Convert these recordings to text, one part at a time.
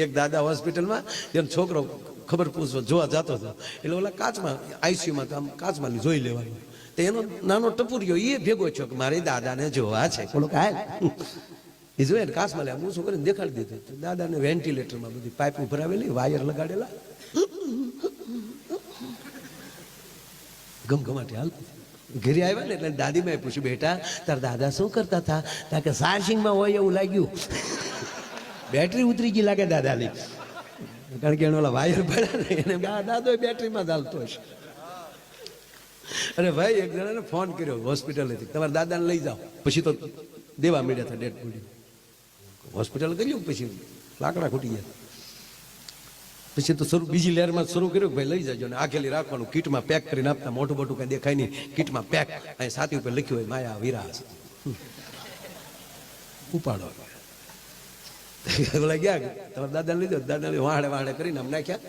એક દાદા હોસ્પિટલમાં એનો છોકરો ખબર પૂછવા જોવા જતો હતો, એટલે ઓલા કાચમાં આઈસીયુમાં તો આમ કાચમાં જોઈ લેવાનું, તો એનો નાનો ટપુરિયો એ ભેગો છો કે મારી દાદાને જોવા છે. બોલો કાય એ જોઈએ ને કાચમાં લે હું શું કરીને દેખાડી દીધું. દાદાને વેન્ટિલેટરમાં બધી પાઇપ ભરાવેલી, વાયર લગાડેલા, ગમગમાટી હાલતી. ઘરે આવ્યા ને એટલે દાદીમાએ પૂછ્યું, બેટા તાર દાદા શું કરતા હતા? કારણ કે ચાર્જિંગમાં હોય એવું લાગ્યું, બેટરી ઉતરી ગઈ લાગે દાદાની, કારણ કે એને ઓલા વાયર પડ્યા ને એને દાદો બેટરીમાં જ હાલતો હશે. અરે ભાઈ એક જણાને ફોન કર્યો હોસ્પિટલેથી, તમારા દાદાને લઈ જાઓ. પછી તો દેવા મળ્યા હતા ડેડ બોડી. હોસ્પિટલ કર્યું, પછી લાકડા ખૂટી ગયા. પછી તો બીજી લહેરમાં શરૂ કર્યું કે ભાઈ લઈ જાજો ને આખેલી રાખવાનું, કીટમાં પેક કરીને આપતા. મોટું મોટું કઈ દેખાય નહીં, કીટમાં પેક. અહીં સાથી ઉપર લખ્યું હોય માયા વિરાસ, ઉપાડો. ઓલા ગયા તમારા દાદાને લીધો, દાદાને વાહડે વાહડે કરીને આમ નાખ્યા,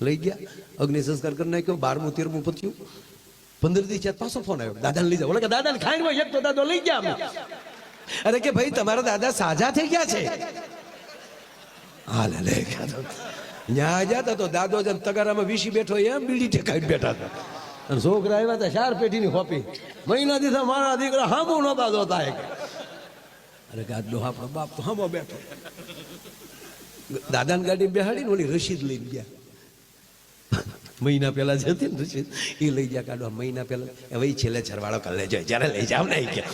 લઈ ગયા, અગ્નિ સંસ્કાર કરી નાખ્યો. 12મું 13મું પત્યું. 15 દિવસ પાછો ફોન આવ્યો, દાદાને લઈ જાઓ. ઓલા કે દાદાને ખાઈને હોય એક તો દાદો લઈ ગયા અમે. અરે કે ભાઈ તમારા દાદા સાજા થઈ ગયા છે. હાલે લઈ ગયા. ન્યા જતા તો દાદો જેમ તગારામાં વીસી બેઠો એમ બીડી ટેકાઈ બેઠા હતા. અને છોકરા આવ્યા હતા 4 પેટીની હોપી. મહિના દીધા મારા દીકરા હામો નહોતા જોતા. અરે ગાદલો આપણો બાપ તો હામો બેઠો. દાદાની ગાડી બેહાડીને ઓલી રસીદ લઈને ગયા. મહિના પહેલા જતી ને રસીદ એ લઈ ગયા કાઢવા. મહિના પહેલા હવે છેલ્લે ચરવાળો કરી લેજો, જયારે લઈ જાવ ને ગયા